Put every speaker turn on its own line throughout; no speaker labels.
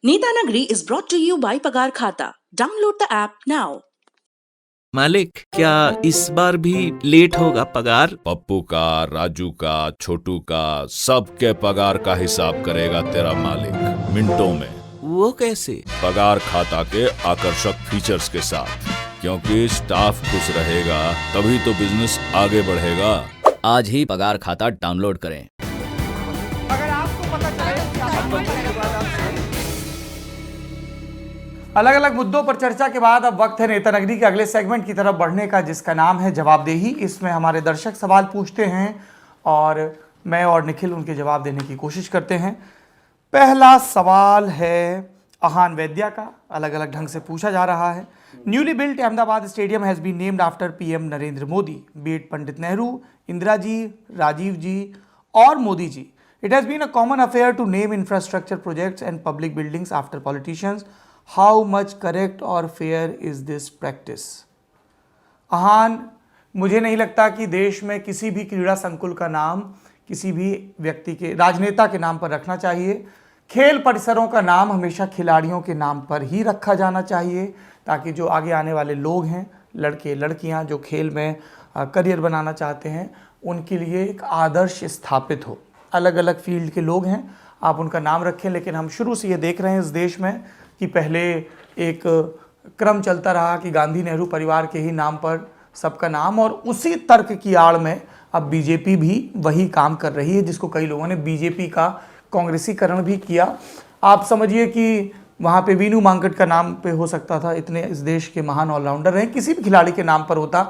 Neetanagri is brought to you by Pagar Khata. Download the app now.
मालिक, क्या इस बार भी लेट होगा पगार?
पप्पू का, राजू का, छोटू का, सबके पगार का हिसाब करेगा तेरा मालिक मिनटों में।
वो कैसे?
पगार खाता के आकर्षक फीचर्स के साथ, क्योंकि स्टाफ खुश रहेगा तभी तो बिजनेस आगे बढ़ेगा।
आज ही पगार खाता डाउनलोड करें।
अलग अलग मुद्दों पर चर्चा के बाद अब वक्त है नेतानगरी के अगले सेगमेंट की तरफ बढ़ने का, जिसका नाम है जवाबदेही। इसमें हमारे दर्शक सवाल पूछते हैं और मैं और निखिल उनके जवाब देने की कोशिश करते हैं। पहला सवाल है अहान वैद्या का, अलग अलग ढंग से पूछा जा रहा है। Newly built Ahmedabad stadium has been named after PM Narendra Modi, be it Pandit Nehru, Indira ji, Rajiv ji और Modi ji. It has been a common affair to name infrastructure projects and public buildings after politicians. How much correct और fair is this practice? Ahan, मुझे नहीं लगता कि देश में किसी भी क्रीड़ा संकुल का नाम किसी भी व्यक्ति के, राजनेता के नाम पर रखना चाहिए। खेल परिसरों का नाम हमेशा खिलाड़ियों के नाम पर ही रखा जाना चाहिए, ताकि जो आगे आने वाले लोग हैं, लड़के लड़कियां जो खेल में करियर बनाना चाहते हैं, उनके लिए एक आदर्श स्थापित हो। अलग अलग फील्ड के लोग हैं, आप उनका नाम रखें, लेकिन हम शुरू से ये देख रहे हैं इस देश में कि पहले एक क्रम चलता रहा कि गांधी नेहरू परिवार के ही नाम पर सबका नाम, और उसी तर्क की आड़ में अब बीजेपी भी वही काम कर रही है, जिसको कई लोगों ने बीजेपी का कांग्रेसीकरण भी किया। आप समझिए कि वहाँ पे वीनू मांकड़ का नाम पे हो सकता था, इतने इस देश के महान ऑलराउंडर हैं, किसी भी खिलाड़ी के नाम पर होता।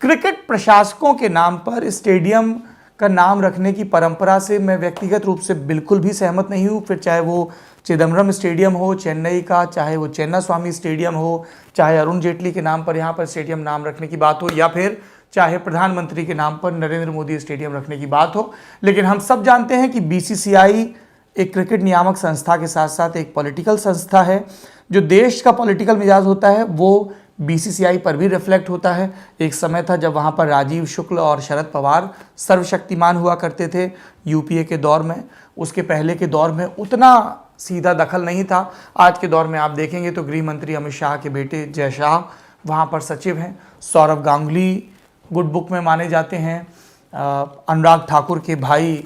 क्रिकेट प्रशासकों के नाम पर स्टेडियम का नाम रखने की परंपरा से मैं व्यक्तिगत रूप से बिल्कुल भी सहमत नहीं हूँ। फिर चाहे वो चिदम्बरम स्टेडियम हो चेन्नई का, चाहे वो चेन्ना स्वामी स्टेडियम हो, चाहे अरुण जेटली के नाम पर यहाँ पर स्टेडियम नाम रखने की बात हो, या फिर चाहे प्रधानमंत्री के नाम पर नरेंद्र मोदी स्टेडियम रखने की बात हो। लेकिन हम सब जानते हैं कि बीसीसीआई एक क्रिकेट नियामक संस्था के साथ साथ एक पॉलिटिकल संस्था है। जो देश का पॉलिटिकल मिजाज होता है वो बीसीसीआई पर भी रिफ्लेक्ट होता है। एक समय था जब वहाँ पर राजीव शुक्ल और शरद पवार सर्वशक्तिमान हुआ करते थे यूपीए के दौर में। उसके पहले के दौर में उतना सीधा दखल नहीं था। आज के दौर में आप देखेंगे तो गृह मंत्री अमित शाह के बेटे जय शाह वहाँ पर सचिव हैं, सौरभ गांगुली गुड बुक में माने जाते हैं, अनुराग ठाकुर के भाई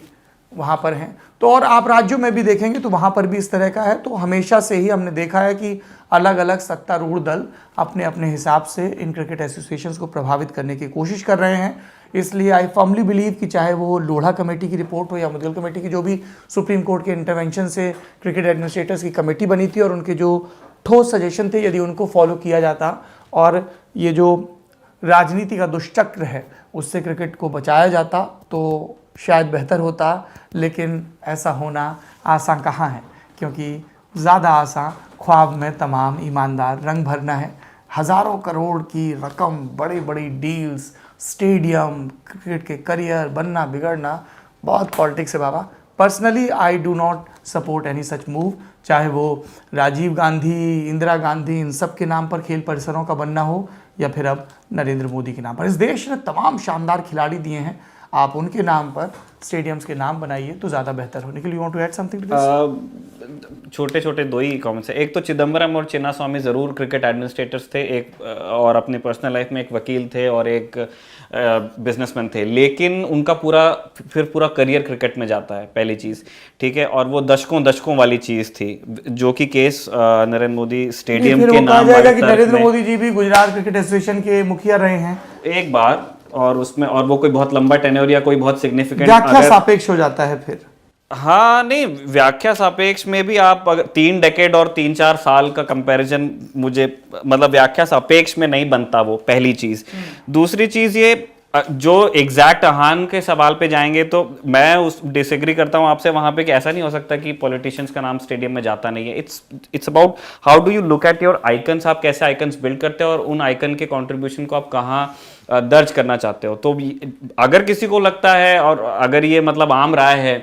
वहाँ पर हैं। तो और आप राज्यों में भी देखेंगे तो वहाँ पर भी इस तरह का है। तो हमेशा से ही हमने देखा है कि अलग अलग सत्तारूढ़ दल अपने अपने हिसाब से इन क्रिकेट एसोसिएशंस को प्रभावित करने की कोशिश कर रहे हैं। इसलिए आई फर्मली बिलीव कि चाहे वो लोढ़ा कमेटी की रिपोर्ट हो या मुदगल कमेटी की, जो भी सुप्रीम कोर्ट के इंटरवेंशन से क्रिकेट एडमिनिस्ट्रेटर्स की कमेटी बनी थी, और उनके जो ठोस सजेशन थे, यदि उनको फॉलो किया जाता और ये जो राजनीति का दुष्चक्र है उससे क्रिकेट को बचाया जाता तो शायद बेहतर होता। लेकिन ऐसा होना आसान कहाँ है, क्योंकि ज़्यादा आसान ख्वाब में तमाम ईमानदार रंग भरना है। हज़ारों करोड़ की रकम, बड़ी बड़ी डील्स, स्टेडियम, क्रिकेट के करियर बनना बिगड़ना, बहुत पॉलिटिक्स है बाबा। Personally I do not support any such move, चाहे वो राजीव गांधी, इंदिरा गांधी, इन सब के नाम पर खेल परिसरों का बनना हो, या फिर अब नरेंद्र मोदी के नाम पर। इस देश ने तमाम शानदार खिलाड़ी दिए हैं, आप उनके नाम पर स्टेडियम्स के नाम बनाइए तो ज़्यादा बेहतर हो। Nikhil, you want to add something to this?
छोटे छोटे दो ही कमेंट्स है। एक तो चिदम्बरम और चिन्ना स्वामी ज़रूर क्रिकेट एडमिनिस्ट्रेटर्स थे, एक और अपने पर्सनल लाइफ में एक वकील थे और एक बिजनेसमैन थे, लेकिन उनका पूरा करियर क्रिकेट में जाता है, पहली चीज़, ठीक है। और वो दशकों वाली चीज़ थी, जो कि केस नरेंद्र मोदी स्टेडियम के नाम
जाएगा कि नरेंद्र मोदी जी भी गुजरात क्रिकेट एसोसिएशन के मुखिया रहे हैं एक
बार, और उसमें और वो कोई बहुत लंबा टेन्योर या कोई बहुत सिग्निफिकेंट
व्याख्या सापेक्ष हो जाता है फिर।
हाँ, नहीं, व्याख्या सापेक्ष में भी आप अगर 3 डेकेड और 3-4 साल का कंपैरिजन, मुझे मतलब व्याख्या सापेक्ष में नहीं बनता वो, पहली चीज। दूसरी चीज ये जो एग्जैक्ट अहान के सवाल पे जाएंगे तो मैं उस डिसएग्री करता हूँ आपसे वहां पे कि ऐसा नहीं हो सकता कि पॉलिटिशियंस का नाम स्टेडियम में जाता नहीं है। It's about how do you look at your icons, आप कैसे आइकन्स बिल्ड करते हो और उन आइकन के कंट्रीब्यूशन को आप कहाँ दर्ज करना चाहते हो। तो अगर किसी को लगता है और अगर ये मतलब आम राय है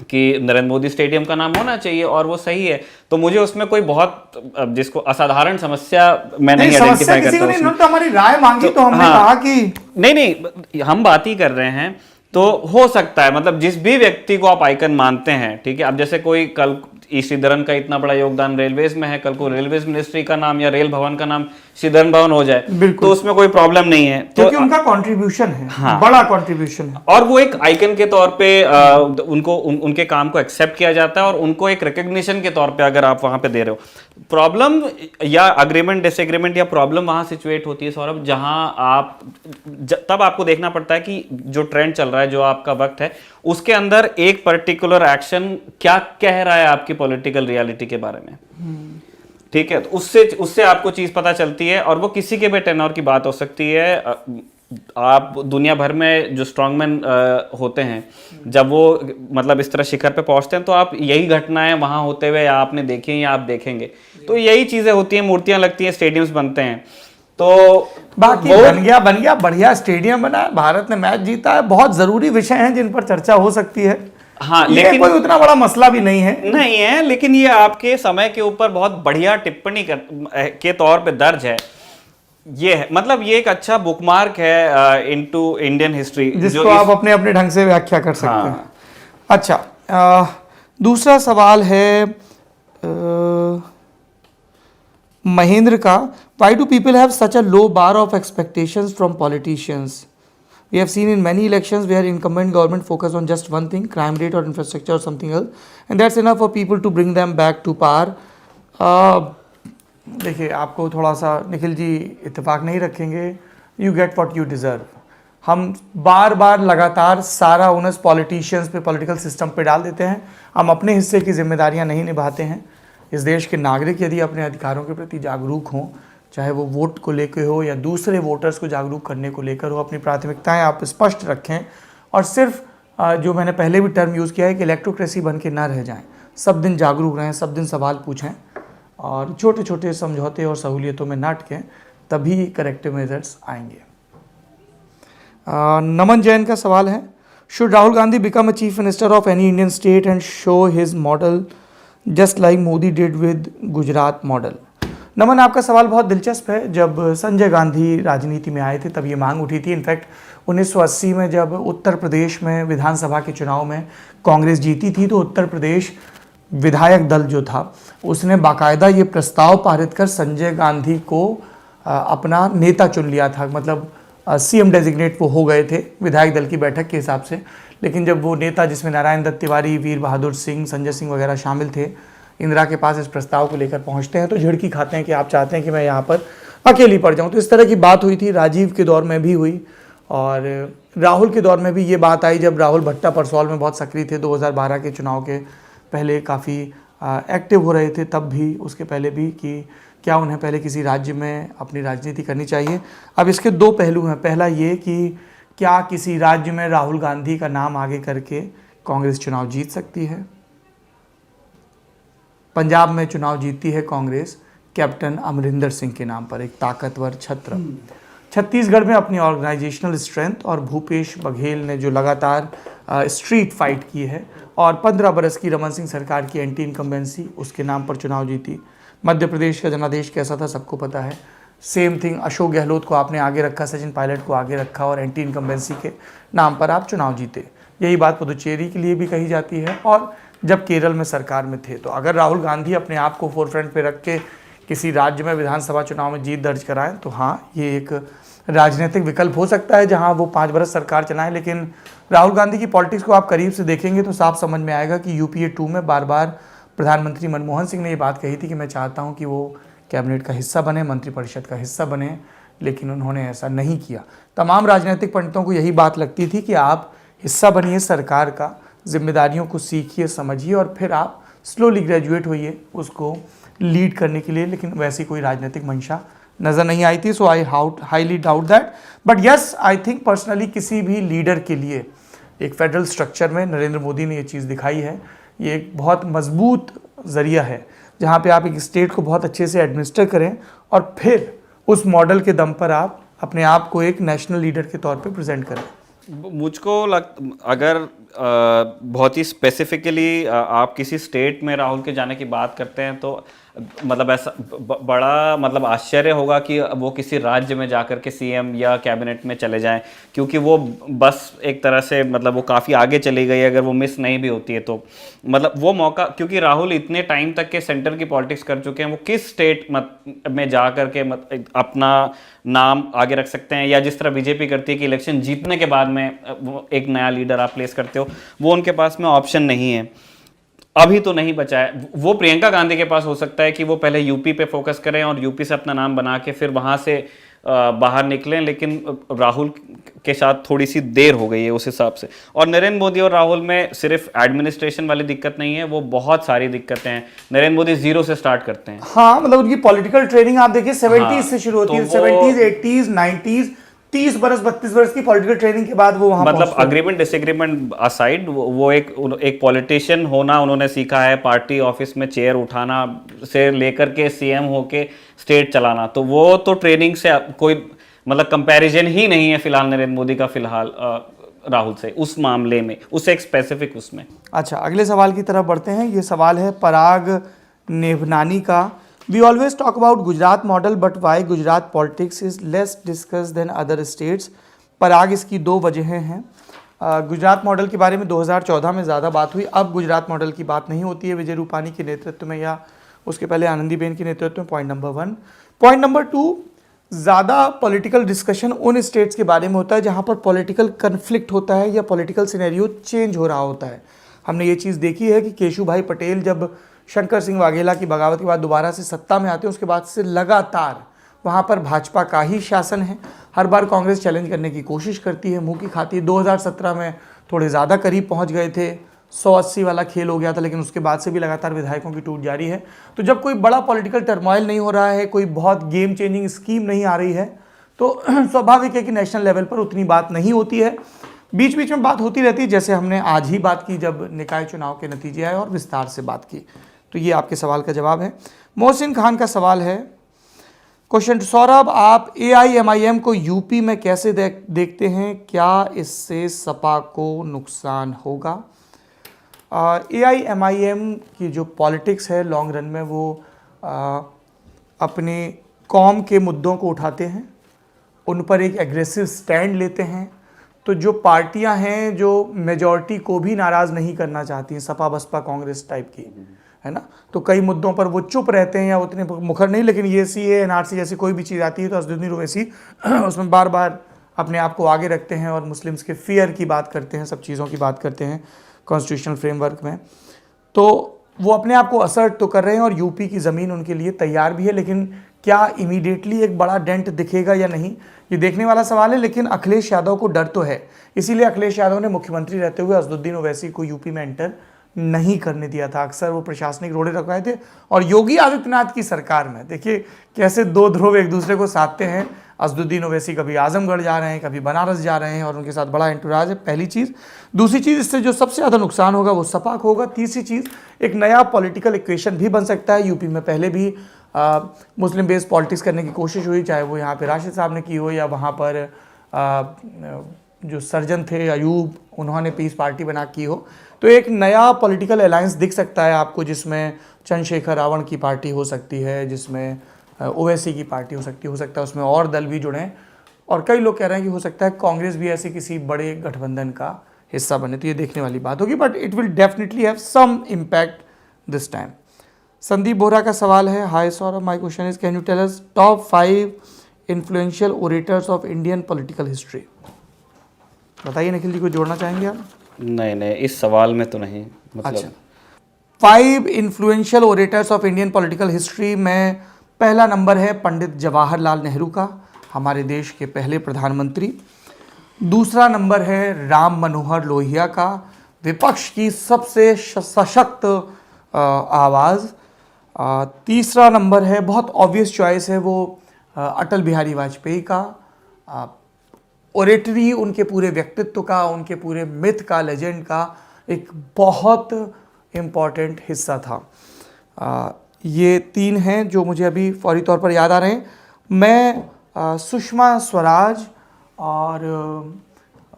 कि नरेंद्र मोदी स्टेडियम का नाम होना चाहिए और वो सही है, तो मुझे उसमें कोई बहुत जिसको असाधारण समस्या मैं नहीं आइडेंटिफाई करता उसमें।
तो हमारी राय मांगी तो हमने कहा कि
नहीं, हम बात ही कर रहे हैं। तो हो सकता है मतलब जिस भी व्यक्ति को आप आइकन मानते हैं, ठीक है। अब जैसे कोई कल श्रीधरन का इतना बड़ा योगदान रेलवेज में है, कल को रेलवेज मिनिस्ट्री का नाम या रेल भवन का नाम श्रीधरन भवन हो जाए तो उसमें कोई प्रॉब्लम नहीं है,
क्योंकि उनका कंट्रीब्यूशन है,
हाँ,
बड़ा कंट्रीब्यूशन है
और वो एक आइकन के तौर पे उनके काम को एक्सेप्ट किया जाता है और उनको एक रिकग्निशन के तौर पे अगर आप वहां पे दे रहे हो। प्रॉब्लम या अग्रीमेंट डिसएग्रीमेंट या प्रॉब्लम वहां सिचुएट होती है सौरभ, जहां आप तब आपको देखना पड़ता है कि जो ट्रेंड चल रहा है, जो आपका वक्त है, उसके अंदर एक पर्टिकुलर एक्शन क्या कह रहा है आपकी पॉलिटिकल रियलिटी के बारे में, ठीक है। तो उससे आपको चीज पता चलती है और वो किसी के भी टेनोर की बात हो सकती है। आप दुनिया भर में जो स्ट्रॉन्गमैन होते हैं, जब वो मतलब इस तरह शिखर पे पहुंचते हैं तो आप यही घटनाएं वहां होते हुए या आपने देखी हैं या आप देखेंगे, तो यही चीजें होती हैं, मूर्तियां लगती हैं, स्टेडियम्स बनते हैं। तो
बाकी बन गया बढ़िया स्टेडियम बना है, भारत ने मैच जीता है, बहुत जरूरी विषय हैं जिन पर चर्चा हो सकती है।
हाँ,
लेकिन कोई उतना बड़ा मसला भी नहीं है,
लेकिन ये आपके समय के ऊपर बहुत बढ़िया टिप्पणी के तौर पे दर्ज है। ये है, मतलब ये एक अच्छा बुकमार्क है इनटू इंडियन हिस्ट्री,
जिसको आप अपने अपने ढंग से व्याख्या कर सकते हैं। अच्छा, दूसरा सवाल है महेंद्र का, why do people have such a low bar of expectations from politicians? We have seen in many elections where incumbent government focus on just one thing, crime rate or infrastructure or something else, and that's enough for people to bring them back to power. देखिए, आपको थोड़ा सा निखिल जी इत्तेफाक नहीं रखेंगे, you get what you deserve. हम बार बार लगातार सारा उनस पॉलिटिशियंस पे, पॉलिटिकल सिस्टम पे डाल देते हैं, हम अपने हिस्से की जिम्मेदारियां नहीं निभाते हैं। इस देश के नागरिक यदि अपने अधिकारों के प्रति जागरूक हों, चाहे वो वोट को लेकर हो या दूसरे वोटर्स को जागरूक करने को लेकर हो, अपनी प्राथमिकताएं आप स्पष्ट रखें और सिर्फ जो मैंने पहले भी टर्म यूज़ किया है कि इलेक्ट्रोक्रेसी बन के ना रह जाएं, सब दिन जागरूक रहें, सब दिन सवाल पूछें और छोटे छोटे समझौते और सहूलियतों में ना अटकें, तभी करेक्टिव मेजर्स आएंगे। नमन जैन का सवाल है, should Rahul Gandhi become a chief minister of any Indian state and show his model just like Modi did with Gujarat model? Naman, आपका सवाल बहुत दिलचस्प है। जब संजय गांधी राजनीति में आए थे तब ये मांग उठी थी। इनफैक्ट 1980 में जब उत्तर प्रदेश में विधानसभा के चुनाव में कांग्रेस जीती थी तो उत्तर प्रदेश विधायक दल जो था उसने बाकायदा ये प्रस्ताव पारित कर संजय गांधी को अपना नेता चुन लिया था, मतलब सीएम डेजिग्नेट वो हो गए थे विधायक दल की बैठक के हिसाब से। लेकिन जब वो नेता, जिसमें नारायण दत्त तिवारी, वीर बहादुर सिंह, संजय सिंह वगैरह शामिल थे, इंदिरा के पास इस प्रस्ताव को लेकर पहुंचते हैं तो झिड़की खाते हैं कि आप चाहते हैं कि मैं यहाँ पर अकेली पड़ जाऊँ। तो इस तरह की बात हुई थी, राजीव के दौर में भी हुई और राहुल के दौर में भी ये बात आई जब राहुल भट्टा परसौल में बहुत सक्रिय थे। 2012 के चुनाव के पहले काफ़ी एक्टिव हो रहे थे, तब भी, उसके पहले भी, कि क्या उन्हें पहले किसी राज्य में अपनी राजनीति करनी चाहिए। अब इसके दो पहलू हैं। पहला ये कि क्या किसी राज्य में राहुल गांधी का नाम आगे करके कांग्रेस चुनाव जीत सकती है? पंजाब में चुनाव जीतती है कांग्रेस कैप्टन अमरिंदर सिंह के नाम पर, एक ताकतवर छत्र। छत्तीसगढ़ में अपनी ऑर्गेनाइजेशनल स्ट्रेंथ और भूपेश बघेल ने जो लगातार स्ट्रीट फाइट की है और 15 बरस की रमन सिंह सरकार की एंटी इनकम्बेंसी, उसके नाम पर चुनाव जीती। मध्य प्रदेश का जनादेश कैसा था सबको पता है। सेम थिंग, अशोक गहलोत को आपने आगे रखा, सचिन पायलट को आगे रखा और एंटी इनकम्बेंसी के नाम पर आप चुनाव जीते। यही बात पुदुचेरी के लिए भी कही जाती है और जब केरल में सरकार में थे। तो अगर राहुल गांधी अपने आप को फोरफ्रंट पे रख के किसी राज्य में विधानसभा चुनाव में जीत दर्ज कराएं तो हाँ, ये एक राजनीतिक विकल्प हो सकता है जहां वो 5 बरस सरकार चलाएं। लेकिन राहुल गांधी की पॉलिटिक्स को आप करीब से देखेंगे तो साफ समझ में आएगा कि यूपीए 2 में बार बार प्रधानमंत्री मनमोहन सिंह ने ये बात कही थी कि मैं चाहता हूँ कि वो कैबिनेट का हिस्सा बने, मंत्रिपरिषद का हिस्सा बने, लेकिन उन्होंने ऐसा नहीं किया। तमाम राजनीतिक पंडितों को यही बात लगती थी कि आप हिस्सा बनिए सरकार का, जिम्मेदारियों को सीखिए, समझिए और फिर आप स्लोली ग्रेजुएट होइए उसको लीड करने के लिए। लेकिन वैसी कोई राजनीतिक मंशा नज़र नहीं आई थी। So I highly doubt that, but yes, I think personally किसी भी लीडर के लिए एक फेडरल स्ट्रक्चर में नरेंद्र मोदी ने ये चीज़ दिखाई है। ये एक बहुत मजबूत ज़रिया है जहाँ पे आप एक स्टेट को बहुत अच्छे से एडमिनिस्टर करें और फिर उस मॉडल के दम पर आप अपने आप को एक नेशनल लीडर के तौर पे प्रेजेंट करें।
अगर बहुत ही स्पेसिफिकली आप किसी स्टेट में राहुल के जाने की बात करते हैं तो मतलब ऐसा बड़ा मतलब आश्चर्य होगा कि वो किसी राज्य में जाकर के सीएम या कैबिनेट में चले जाएं, क्योंकि वो बस एक तरह से मतलब वो काफ़ी आगे चली गई। अगर वो मिस नहीं भी होती है तो मतलब वो मौका, क्योंकि राहुल इतने टाइम तक के सेंटर की पॉलिटिक्स कर चुके हैं, वो किस स्टेट में जा कर के अपना नाम आगे रख सकते हैं, या जिस तरह बीजेपी करती है कि इलेक्शन जीतने के बाद में एक नया लीडर आप प्लेस करते हो, वो उनके पास में ऑप्शन नहीं है, अभी तो नहीं बचा है। वो प्रियंका गांधी के पास हो सकता है कि वो पहले यूपी पे फोकस करें और यूपी से अपना नाम बना के फिर वहां से बाहर निकलें, लेकिन राहुल के साथ थोड़ी सी देर हो गई है उस हिसाब से। और नरेंद्र मोदी और राहुल में सिर्फ एडमिनिस्ट्रेशन वाली दिक्कत नहीं है, वो बहुत सारी दिक्कतें हैं। नरेंद्र मोदी 0 से स्टार्ट करते हैं।
हाँ, मतलब उनकी पॉलिटिकल ट्रेनिंग आप देखिए 70s से शुरू होती है,
तो
70s 80s 90s 30 बरस 32 बरस की पॉलिटिकल ट्रेनिंग के बाद वो वहां
मतलब अग्रीमेंट डिसएग्रीमेंट असाइड, वो एक पॉलिटिशियन होना उन्होंने सीखा है, पार्टी ऑफिस में चेयर उठाना से लेकर के सीएम होके स्टेट चलाना, तो वो तो ट्रेनिंग से कोई मतलब कंपैरिजन ही नहीं है फिलहाल नरेंद्र मोदी का फिलहाल राहुल से उस मामले में, उस एक स्पेसिफिक उसमें।
अच्छा, अगले सवाल की तरफ बढ़ते हैं। ये सवाल है पराग नेभनानी का। We always talk about Gujarat model, but why Gujarat politics is less discussed than other states? पराग, इसकी 2 वजहें हैं। गुजरात मॉडल के बारे में 2014 में ज़्यादा बात हुई, अब गुजरात मॉडल की बात नहीं होती है विजय रूपानी के नेतृत्व में या उसके पहले आनंदीबेन के नेतृत्व में। Point number 1। पॉइंट नंबर 2, ज़्यादा पॉलिटिकल डिस्कशन उन स्टेट्स के बारे में होता है जहाँ पर पॉलिटिकल कन्फ्लिक्ट होता है या पॉलिटिकल सिनेरियो चेंज हो रहा होता है। हमने ये चीज़ देखी है कि केशुभाई पटेल जब शंकर सिंह वाघेला की बगावत के बाद दोबारा से सत्ता में आते हैं, उसके बाद से लगातार वहाँ पर भाजपा का ही शासन है। हर बार कांग्रेस चैलेंज करने की कोशिश करती है, मुंह की खाती है। 2017 में थोड़े ज़्यादा करीब पहुँच गए थे, 180 वाला खेल हो गया था, लेकिन उसके बाद से भी लगातार विधायकों की टूट जारी है। तो जब कोई बड़ा पॉलिटिकल टर्मोइल नहीं हो रहा है, कोई बहुत गेम चेंजिंग स्कीम नहीं आ रही है, तो स्वाभाविक है कि नेशनल लेवल पर उतनी बात नहीं होती है। बीच बीच में बात होती रहती है, जैसे हमने आज ही बात की जब निकाय चुनाव के नतीजे आए और विस्तार से बात की। तो ये आपके सवाल का जवाब है। मोहसिन खान का सवाल है, क्वेश्चन: सौरभ, आप AIMIM को यूपी में कैसे देखते हैं? क्या इससे सपा को नुकसान होगा? AIMIM की जो पॉलिटिक्स है लॉन्ग रन में, वो अपने कौम के मुद्दों को उठाते हैं, उन पर एक एग्रेसिव स्टैंड लेते हैं। तो जो पार्टियां हैं जो मेजॉरिटी को भी नाराज़ नहीं करना चाहती हैं, सपा बसपा कांग्रेस टाइप की, है ना, तो कई मुद्दों पर वो चुप रहते हैं या उतने मुखर नहीं। लेकिन ये CAA NRC जैसी कोई भी चीज़ आती है तो असदुद्दीन ओवैसी उसमें बार बार अपने आप को आगे रखते हैं और मुस्लिम्स के फियर की बात करते हैं, सब चीज़ों की बात करते हैं कॉन्स्टिट्यूशनल फ्रेमवर्क में। तो वो अपने आप को असर्ट तो कर रहे हैं और यूपी की ज़मीन उनके लिए तैयार भी है, लेकिन क्या इमीडिएटली एक बड़ा डेंट दिखेगा या नहीं, ये देखने वाला सवाल है। लेकिन अखिलेश यादव को डर तो है, इसीलिए अखिलेश यादव ने मुख्यमंत्री रहते हुए असदुद्दीन ओवैसी को यूपी में एंटर नहीं करने दिया था। अक्सर वो प्रशासनिक रोड़े रखवाए थे। और योगी आदित्यनाथ की सरकार में देखिए कैसे 2 ध्रुव एक दूसरे को साधते हैं। असदुद्दीन ओवैसी कभी आजमगढ़ जा रहे हैं, कभी बनारस जा रहे हैं और उनके साथ बड़ा एंटुराज है, पहली चीज़। दूसरी चीज़, इससे जो सबसे ज़्यादा नुकसान होगा वो सपा को होगा। तीसरी चीज़, एक नया पॉलिटिकल इक्वेशन भी बन सकता है। यूपी में पहले भी मुस्लिम बेस्ड पॉलिटिक्स करने की कोशिश हुई, चाहे वो यहाँ पे राशिद साहब ने की हो या वहाँ पर जो सर्जन थे अयूब, उन्होंने पीस पार्टी बना की हो। तो एक नया पॉलिटिकल अलायंस दिख सकता है आपको, जिसमें चंद्रशेखर रावण की पार्टी हो सकती है, जिसमें ओवैसी की पार्टी हो सकता है, उसमें और दल भी जुड़ें। और कई लोग कह रहे हैं कि हो सकता है कांग्रेस भी ऐसे किसी बड़े गठबंधन का हिस्सा बने। तो ये देखने वाली बात होगी, but it will definitely have some impact this time. Sandeep Bohra का सवाल है, hi Saurabh, my question is can you tell us top 5 influential orators of Indian political history? बताइए निखिल जी, को जोड़ना चाहेंगे आप?
नहीं, इस सवाल में तो नहीं, मतलब।
अच्छा, 5 influential orators of Indian political history में पहला नंबर है पंडित जवाहरलाल नेहरू का, हमारे देश के पहले प्रधानमंत्री। दूसरा नंबर है राम मनोहर लोहिया का, विपक्ष की सबसे सशक्त आवाज़। तीसरा नंबर है, बहुत ऑब्वियस चॉइस है, वो अटल बिहारी वाजपेयी का। ओरेटरी, उनके पूरे व्यक्तित्व का, उनके पूरे मिथ का, लेजेंड का एक बहुत इम्पॉर्टेंट हिस्सा था। ये 3 हैं जो मुझे अभी फौरी तौर पर याद आ रहे हैं। मैं सुषमा स्वराज और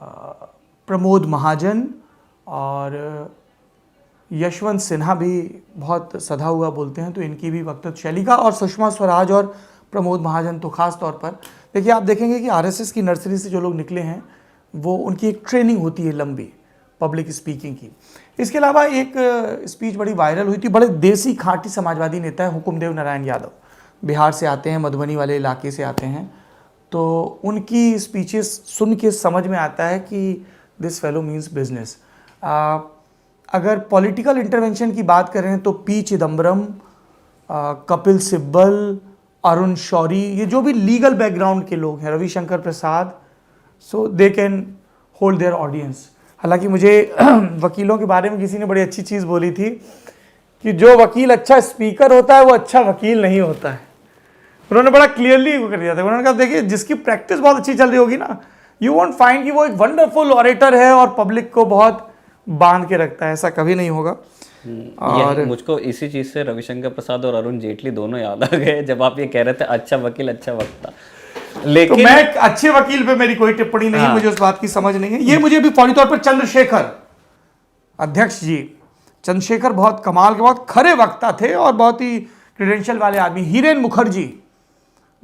प्रमोद महाजन और यशवंत सिन्हा भी बहुत सधा हुआ बोलते हैं, तो इनकी भी वक्तव्य शैली का, और सुषमा स्वराज और प्रमोद महाजन तो खास तौर पर देखिए, आप देखेंगे कि आरएसएस की नर्सरी से जो लोग निकले हैं वो उनकी एक ट्रेनिंग होती है लंबी पब्लिक स्पीकिंग की। इसके अलावा एक स्पीच बड़ी वायरल हुई थी, बड़े देसी खांटी समाजवादी नेता है हुकुमदेव नारायण यादव, बिहार से आते हैं, मधुबनी वाले इलाके से आते हैं, तो उनकी स्पीचेस सुन के समझ में आता है कि दिस फेलो मीन्स बिजनेस। अगर पॉलिटिकल इंटरवेंशन की बात करें तो पी चिदम्बरम, कपिल सिब्बल, अरुण शौरी, ये जो भी लीगल बैकग्राउंड के लोग हैं, Ravishankar Prasad, so they can hold their audience. हालांकि मुझे वकीलों के बारे में किसी ने बड़ी अच्छी चीज़ बोली थी कि जो वकील अच्छा स्पीकर होता है वो अच्छा वकील नहीं होता है। उन्होंने बड़ा क्लियरली कर दिया था। उन्होंने कहा देखिए, जिसकी प्रैक्टिस बहुत अच्छी चल रही होगी ना, यू वोंट फाइंड कि वो एक वंडरफुल ऑरेटर है और पब्लिक को बहुत बांध के रखता है, ऐसा कभी नहीं होगा।
और मुझको इसी चीज से रविशंकर प्रसाद और अरुण जेटली दोनों याद आ गए जब आप ये कह रहे थे अच्छा वकील अच्छा वक्ता। लेकिन
तो मैं अच्छे वकील पे मेरी कोई टिप्पणी नहीं है, मुझे उस बात की समझ नहीं है। ये मुझे भी फौरी तौर पर चंद्रशेखर अध्यक्ष जी, चंद्रशेखर बहुत कमाल के, बहुत खरे वक्ता थे और बहुत ही क्रेडेंशियल वाले आदमी। हीरेन मुखर्जी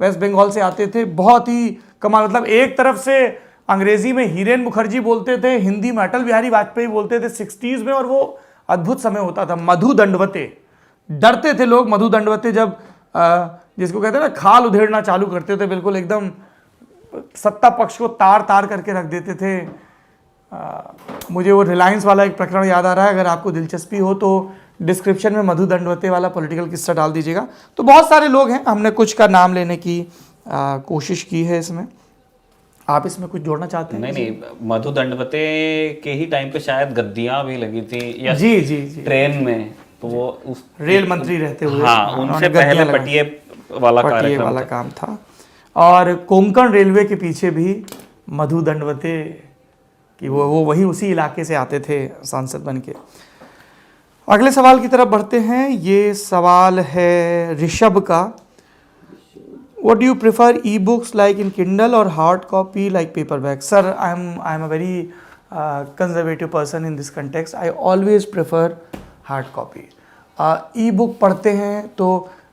वेस्ट बंगाल से आते थे, बहुत ही कमाल, मतलब एक तरफ से अंग्रेजी में हीरेन मुखर्जी बोलते थे, हिंदी में अटल बिहारी वाजपेयी बोलते थे 60s में, और वो अद्भुत समय होता था। मधु दंडवते, डरते थे लोग मधु दंडवते जब जिसको कहते हैं ना खाल उधेड़ना चालू करते थे, बिल्कुल एकदम सत्ता पक्ष को तार तार करके रख देते थे। मुझे वो रिलायंस वाला एक प्रकरण याद आ रहा है, अगर आपको दिलचस्पी हो तो डिस्क्रिप्शन में मधु दंडवते वाला पॉलिटिकल किस्सा डाल दीजिएगा। तो बहुत सारे लोग हैं, हमने कुछ का नाम लेने की कोशिश की है इसमें। आप इसमें कुछ जोड़ना चाहते हैं?
नहीं, मधु दंडवते के ही टाइम पे शायद गद्दियां भी लगी थी या
जी जी जी
ट्रेन में, तो वो उस
रेल मंत्री रहते हुए,
हाँ, उनसे पहले पटिए वाला
काम था। और कोंकण रेलवे के पीछे भी मधु दंडवते कि वो वही उसी इलाके से आते थे सांसद बन के। अगले सवाल की तरफ बढ़ते हैं। ये सवाल है ऋषभ का। What do you prefer, e-books like in Kindle or hard copy like paperback? Sir, I am a very conservative person in this context. I always prefer hard copy. E-book पढ़ते हैं तो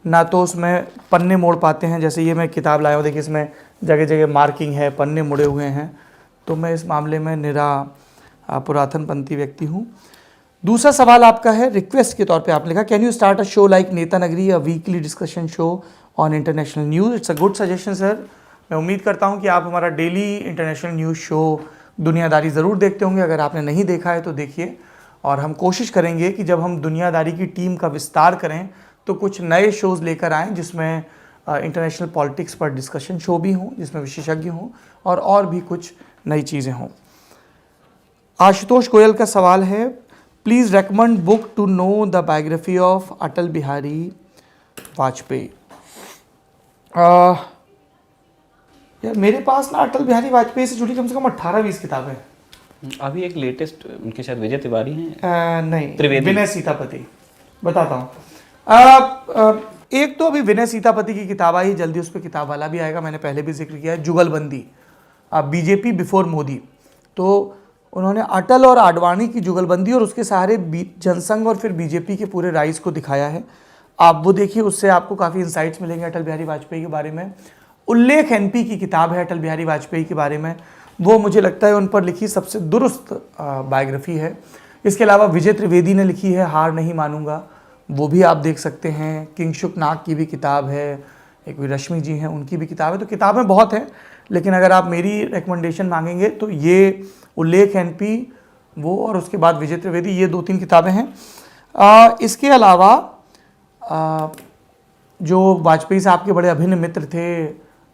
ना तो उसमें पन्ने मोड़ पाते हैं, जैसे ये मैं किताब लाया हूँ, देखिए इसमें जगह जगह मार्किंग है, पन्ने मुड़े हुए हैं, तो मैं इस मामले में निरा पुरातनपंथी व्यक्ति हूँ। दूसरा सवाल आपका है, रिक्वेस्ट के तौर पे आप लिखा, can you start a show like नेता नगरी, a weekly discussion show on international news? It's a good suggestion sir. मैं उम्मीद करता हूँ कि आप हमारा डेली इंटरनेशनल न्यूज़ शो दुनियादारी ज़रूर देखते होंगे। अगर आपने नहीं देखा है तो देखिए, और हम कोशिश करेंगे कि जब हम दुनियादारी की टीम का विस्तार करें तो कुछ नए शोज़ लेकर आएँ जिसमें इंटरनेशनल पॉलिटिक्स पर डिस्कशन शो भी हों, जिसमें विशेषज्ञ हों और भी कुछ नई चीज़ें हों। आशुतोष गोयल का सवाल है, please recommend book to know the biography of Atal Bihari Vajpayee. यार मेरे पास ना अटल बिहारी वाजपेयी से जुड़ी कम से कम 18-20 किताबें हैं।
अभी एक लेटेस्ट उनके शायद विजय तिवारी हैं,
नहीं,
त्रिवेदी,
विनय सीतापति, बताता हूँ। एक तो अभी विनय सीतापति की किताब आई, जल्दी उस पर किताब वाला भी आएगा, मैंने पहले भी जिक्र किया है, जुगलबंदी, बीजेपी बिफोर मोदी। तो उन्होंने अटल और आडवाणी की जुगलबंदी और उसके सहारे जनसंघ और फिर बीजेपी के पूरे राइज को दिखाया है। आप वो देखिए, उससे आपको काफ़ी इंसाइट्स मिलेंगे अटल बिहारी वाजपेयी के बारे में। उल्लेख एनपी की किताब है अटल बिहारी वाजपेयी के बारे में, वो मुझे लगता है उन पर लिखी सबसे दुरुस्त बायोग्राफी है। इसके अलावा विजय त्रिवेदी ने लिखी है हार नहीं मानूंगा, वो भी आप देख सकते हैं। किंगशुक नाग की भी किताब है, एक रश्मि जी हैं उनकी भी किताब है। तो किताबें बहुत हैं, लेकिन अगर आप मेरी रिकमेंडेशन मांगेंगे तो ये उल्लेख एनपी वो, और उसके बाद विजय त्रिवेदी, ये 2-3 किताबें हैं। इसके अलावा जो वाजपेयी साहब के बड़े अभिन्न मित्र थे,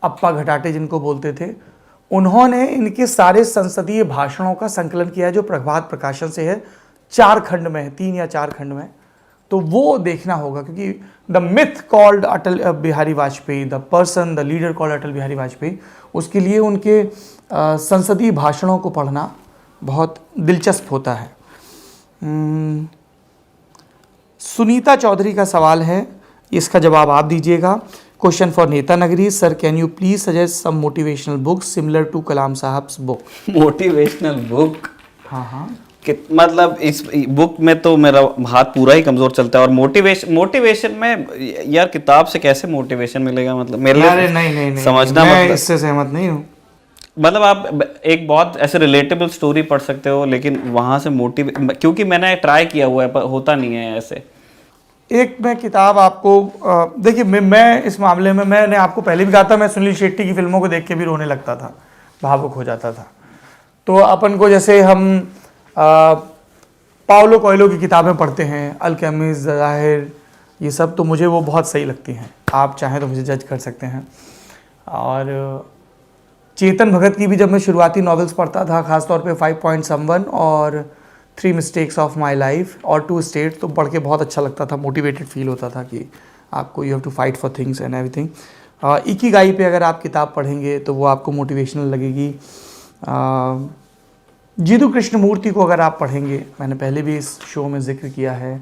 अप्पा घटाटे जिनको बोलते थे, उन्होंने इनके सारे संसदीय भाषणों का संकलन किया है जो प्रभात प्रकाशन से है, 4 खंड में है, 3 या 4 खंड में। तो वो देखना होगा, क्योंकि the myth called Atal Bihari Vajpayee, the person, the leader called Atal Bihari Vajpayee, उसके लिए उनके संसदीय भाषणों को पढ़ना बहुत दिलचस्प होता है। सुनीता चौधरी का सवाल है, इसका जवाब आप दीजिएगा। Question for Neta Nagri sir, can you please suggest some motivational book similar to Kalam साहब्स बुक?
मोटिवेशनल बुक,
हाँ
मतलब इस बुक में तो मेरा हाथ पूरा ही कमजोर चलता है। और मोटिवेशन में यार किताब से कैसे मोटिवेशन मिलेगा, मतलब मेरे लिए
नहीं
समझना,
मैं
मतलब
इससे सहमत नहीं हूँ।
मतलब आप एक बहुत ऐसे रिलेटेबल स्टोरी पढ़ सकते हो, लेकिन वहां से क्योंकि मैंने ट्राई किया हुआ है पर होता नहीं है ऐसे।
एक मैं किताब आपको देखिए, मैं इस मामले में, मैंने आपको पहले भी कहा था, मैं सुनील शेट्टी की फिल्मों को देख के भी रोने लगता था, भावुक हो जाता था। तो अपन को जैसे हम पाउलो कोएल्हो की किताबें पढ़ते हैं, अल्केमिस्ट, ज़ाहिर, ये सब तो मुझे वो बहुत सही लगती हैं। आप चाहें तो मुझे जज कर सकते हैं। और चेतन भगत की भी जब मैं शुरुआती नॉवेल्स पढ़ता था, खासतौर पे 5 Point Someone और 3 Mistakes of My Life और 2 States, तो पढ़ के बहुत अच्छा लगता था, मोटिवेटेड फील होता था कि आपको you have to fight for things and everything. Ikigai पे अगर आप किताब पढ़ेंगे तो वो आपको मोटिवेशनल लगेगी। जीतू कृष्णमूर्ति को अगर आप पढ़ेंगे, मैंने पहले भी इस शो में जिक्र किया है,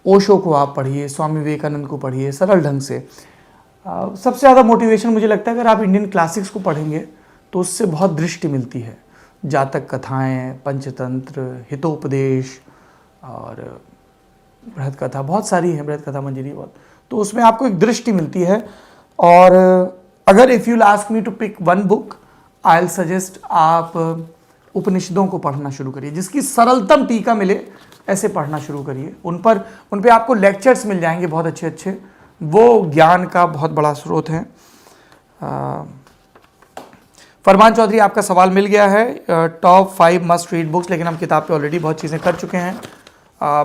ओशो को आप पढ़िए, स्वामी विवेकानंद को पढ़िए सरल ढंग से। सबसे ज़्यादा मोटिवेशन मुझे लगता है अगर आप इंडियन क्लासिक्स को पढ़ेंगे तो उससे बहुत दृष्टि मिलती है। जातक कथाएं, पंचतंत्र, हितोपदेश और बृहद कथा, बहुत सारी है, बृहद कथा मंजरी बहुत, तो उसमें आपको एक दृष्टि मिलती है। और अगर if you ask me to pick one book, I will suggest आप उपनिषदों को पढ़ना शुरू करिए, जिसकी सरलतम टीका मिले ऐसे पढ़ना शुरू करिए। उन पे आपको लेक्चर्स मिल जाएंगे बहुत अच्छे अच्छे, वो ज्ञान का बहुत बड़ा स्रोत है। फरमान चौधरी, आपका सवाल मिल गया है, टॉप 5 मस्ट रीड बुक्स, लेकिन हम किताब पे ऑलरेडी बहुत चीज़ें कर चुके हैं।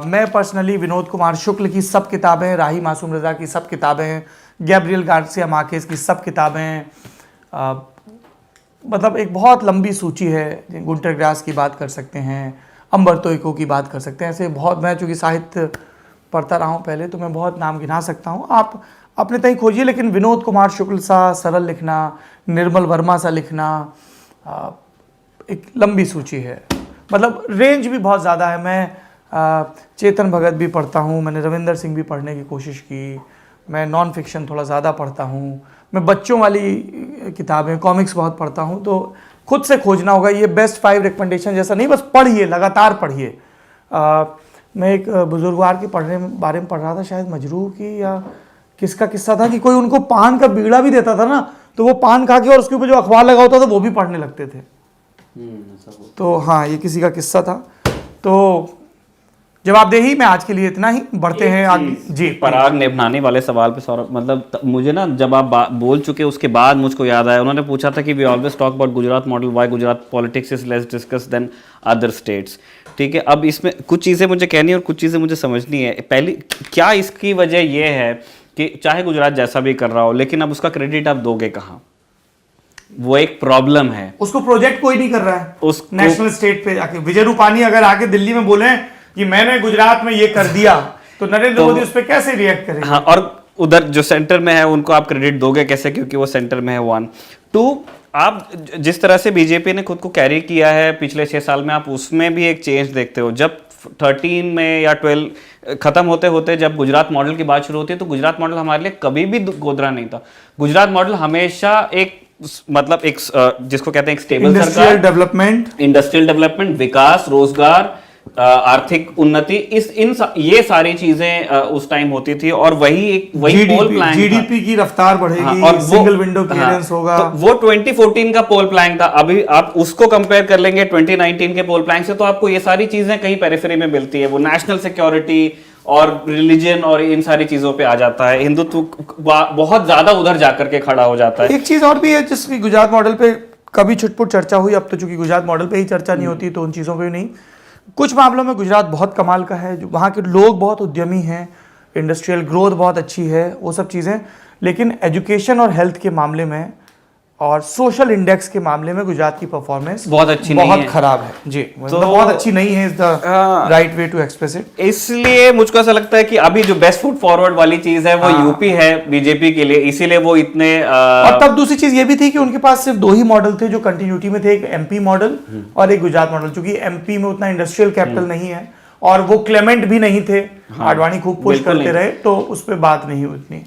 मैं पर्सनली विनोद कुमार शुक्ल की सब किताबें, राही मासूम रज़ा की सब किताबें, गैब्रियल गार्सिया मार्केस की सब किताबें, मतलब एक बहुत लंबी सूची है। गुंटर ग्रास की बात कर सकते हैं, अम्बर्तो इको की बात कर सकते हैं, ऐसे बहुत, मैं चूँकि साहित्य पढ़ता रहा हूँ पहले तो मैं बहुत नाम गिना सकता हूँ। आप अपने तय खोजिए, लेकिन विनोद कुमार शुक्ल सा सरल लिखना, निर्मल वर्मा सा लिखना, एक लंबी सूची है, मतलब रेंज भी बहुत ज़्यादा है। मैं चेतन भगत भी पढ़ता हूँ, मैंने रविंदर सिंह भी पढ़ने की कोशिश की, मैं नॉन फिक्शन थोड़ा ज़्यादा पढ़ता हूँ, मैं बच्चों वाली किताबें, कॉमिक्स बहुत पढ़ता हूँ। तो खुद से खोजना होगा, ये बेस्ट 5 रिकमेंडेशन जैसा नहीं, बस पढ़िए, लगातार पढ़िए। मैं एक बुजुर्गवार के बारे में पढ़ रहा था, शायद मजरूह की या किसका किस्सा था कि कोई उनको पान का बीड़ा भी देता था ना, तो वो पान खा के और उसके ऊपर जो अखबार लगा होता था वो भी पढ़ने लगते थे। तो हाँ, ये किसी का किस्सा था। तो जवाबदेही में आज के लिए इतना ही, बढ़ते हैं आगे। जी,
पराग निभाने वाले सवाल पे सौरभ, मतलब मुझे ना जब आप बोल चुके उसके बाद मुझको याद आया, उन्होंने पूछा था कि we always talk about Gujarat model, why Gujarat politics is less discuss than other states. ठीक है, अब इसमें कुछ चीज़ें मुझे कहनी है और कुछ चीज़ें मुझे समझनी है। पहली, क्या इसकी वजह यह है कि चाहे गुजरात जैसा भी कर रहा हो, लेकिन अब उसका क्रेडिट आप दोगे कहाँ? वो एक प्रॉब्लम है।
उसको प्रोजेक्ट कोई नहीं कर रहा है, उस नेशनल स्टेट पे आके विजय रूपानी अगर आके दिल्ली में बोले कि मैंने गुजरात में ये कर दिया, तो नरेंद्र मोदी उस पर कैसे रिएक्ट करेंगे?
हाँ, और उधर जो सेंटर में है उनको आप क्रेडिट दोगे कैसे, क्योंकि वो सेंटर में है। 1 2, आप जिस तरह से बीजेपी ने खुद को कैरी किया है पिछले 6 साल में, आप उसमें भी एक चेंज देखते हो। जब 13 में या 12 खत्म होते होते जब गुजरात मॉडल की बात शुरू होती है, तो गुजरात मॉडल हमारे लिए कभी भी गोदरा नहीं था। गुजरात मॉडल हमेशा एक, मतलब एक जिसको कहते हैं एक स्टेबल सरकार, इंडस्ट्रियल डेवलपमेंट, विकास, रोजगार, आर्थिक उन्नति, ये सारी चीजें उस टाइम होती थी। और वही पोल प्लान,
जीडीपी की रफ्तार बढ़ेगी,
हाँ, और
सिंगल विंडो क्लियरेंस होगा।
तो वो 2014 का पोल प्लान था। अभी आप उसको कंपेयर कर लेंगे 2019 के पोल प्लान से, तो आपको ये सारी चीजें कहीं पेरिफेरी में मिलती है। वो नेशनल सिक्योरिटी और रिलीजन और इन सारी चीजों पे आ जाता है, हिंदुत्व बहुत ज्यादा उधर जाकर के खड़ा हो जाता है।
एक चीज और भी है जिसकी गुजरात मॉडल पे कभी छुटपुट चर्चा हुई, अब तो चूंकि गुजरात मॉडल पे ही चर्चा नहीं होती तो उन चीजों पे भी नहीं। कुछ मामलों में गुजरात बहुत कमाल का है, जो वहाँ के लोग बहुत उद्यमी हैं, इंडस्ट्रियल ग्रोथ बहुत अच्छी है, वो सब चीज़ें। लेकिन एजुकेशन और हेल्थ के मामले में और सोशल इंडेक्स के मामले में गुजरात की परफॉर्मेंस
बहुत अच्छी नहीं है,
बहुत खराब है जी।
तो
बहुत अच्छी नहीं है, is the right way to express it.
इसलिए मुझको ऐसा लगता है कि अभी जो बेस्ट फुट फॉरवर्ड वाली चीज है वो यूपी है बीजेपी के लिए, इसीलिए वो इतने
और तब दूसरी चीज ये भी थी कि उनके पास सिर्फ 2 ही मॉडल थे जो कंटिन्यूटी में थे, एक एमपी मॉडल और एक गुजरात मॉडल। चूंकि एमपी में उतना इंडस्ट्रियल कैपिटल नहीं है और वो क्लेमेंट भी नहीं थे, आडवाणी खूब पुश करते रहे, तो उस पर बात नहीं हुई उतनी।